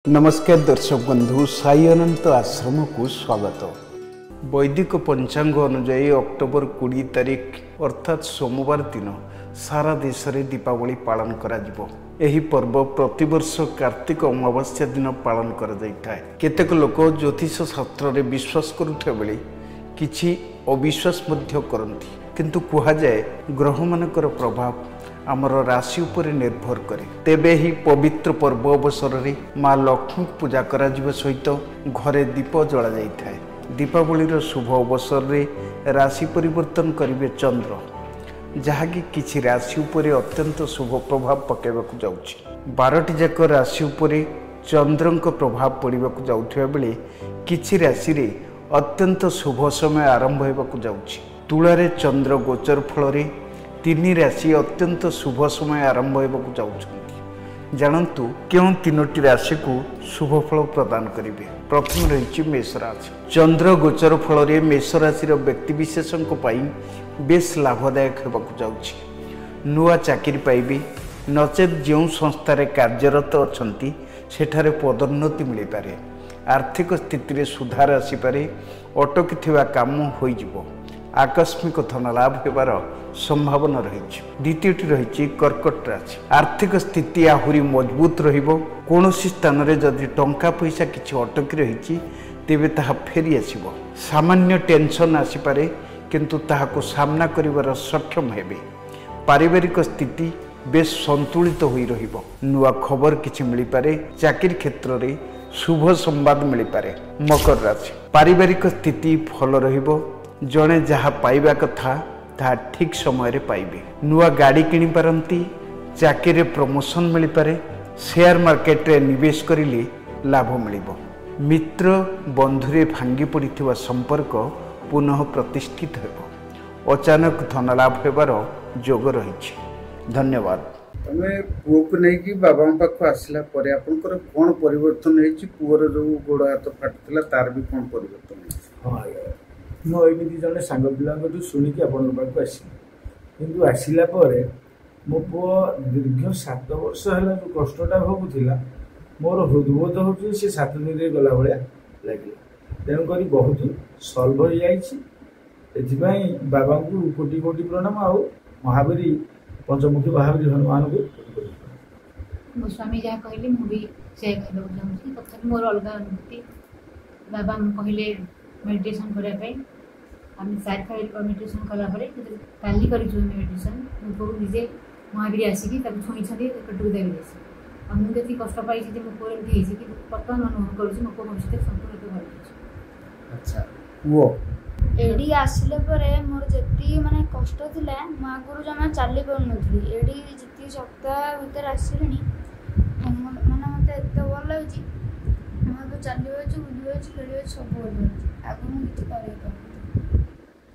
नमस्कार दर्शक बंधु साई अनंत आश्रम को स्वागत। वैदिक पंचांग अनुजाई अक्टोबर 20 तारिख अर्थात सोमवार दिन सारा देश में दीपावली पालन करा जिवो। एही पर्व प्रतिवर्ष कार्तिक अमावास्या दिन पालन करा जाइथाय। केतेक लोक ज्योतिष शास्त्र रे विश्वास करुथा बेले किछि अविश्वास मध्य करंती, किंतु कुहा जाय ग्रह मानकर प्रभाव आमर राशि उपर निर्भर करे। तेबे ही पवित्र पर्व अवसर रे माँ लक्ष्मी पूजा करा जिव सहित घरे दीप जला जाइथाय। दीपावली शुभ अवसर रे राशि परिवर्तन करिवे चंद्र, जहाँकि किछि राशि उपर अत्यंत शुभ प्रभाव पकेबाकु जाउछि। 12टी जाक राशि उपर चंद्रंक प्रभाव पड़िबाकु जाउथिबा बेले किछि राशि रे अत्यंत शुभ समय आरंभ हेबाकु जाउछि। तुला रे चंद्र गोचर फल रे 3 राशि अत्यंत शुभ समय आरंभ होगा जाउछन्ति। जानन्तु केउं 3टी राशि को शुभ फल प्रदान करिवे। प्रथम रही मेष राशि। चंद्र गोचर फल रे मेष राशि व्यक्ति विशेषक बेस लाभदायक होगा जाउछि। नुआ चाकरी पाइबे, नचेत जो संस्थार कार्यरत अछंती सेठारे पदोन्नति मिल पारे। आर्थिक स्थिति रे सुधार आसीपारे। अटकी काम होई जिवो। आकस्मिक धन लाभ होबार संभावना रही। द्वितीयटी रही कर्कट राशि। आर्थिक स्थिति आहुरी मजबूत रहिबो। कोनोसी स्थान रे जदि टंका पैसा किछि अटकी रही तेबे ताहा फेरी आसीबो। सामान्य टेंशन आसीपारे, किंतु ताहाको सामना करिवार सक्षम हेबे। पारिवारिक स्थिति बेस संतुलित होई रहिबो। नुआ खबर किछि मिली पारे। चाकरी क्षेत्र रे शुभ संवाद मिली पारे। मकर राशि। पारिवारिक स्थिति भल रहिबो। जड़े जहाँ पाइबा कथा ता ठीक समय रे पाइबे। नुआ गाड़ी किनि पारंती। चाकरी प्रमोशन मिल पारे। शेयर मार्केट रे निवेश करिले लाभ मिलिबो। मित्र बंधुरे भांगी पड़िथिबा संपर्क पुनः प्रतिष्ठित हेबो। अचानक धन लाभ हेबार जोग रहिछि। धन्यवाद। तमे पुओ को नै कि बाबा पाखो आसिला परे आपनकर कोन परिवर्तन हेछि? पुओर जो गोड़ हाथ फाटथिला तार भी कोन परिवर्तन हेछि? हां, मुझे जड़े सांग पिला शुणिकी आपण पाक आसला आसला मो पु दीर्घ 7 वर्ष है जो कष्टा भोगुला मोर हृदबोध हो 7 दिन गला भाया लगे। तेणुक बहुत सल्व हो जाए। बाबा को कोटि कोटि प्रणाम। आ महावीरी पंचमुखी महावीरी हनुमान को मो स्वामी जहाँ कहले मुझे से कहूँ तथा मोर अलग अनुभूति। बाबा कहले मेडिटेशन करने आम 4 खाली मेडिटेशन कलापर काली कर मेडिटेशन मुझे निजे महावीर आसिक छुई पेटू देवी मुझे कष्ट पाई मो पुओ एमती कि बर्तमान अनुभव करुँच मो पुओ भविष्य संपूर्ण भल। अच्छा वो एडी आसिले परे मोर जति माने कष्ट थिला म आगुरु जमा चाली पाउ नथली। एडी जति सप्ताह भीतर आसिलेनी माने मते एते भल लागछि। म तो चालियो छु बुलियो छु खेलियो सब भल लागछि। आगु मु किछ करे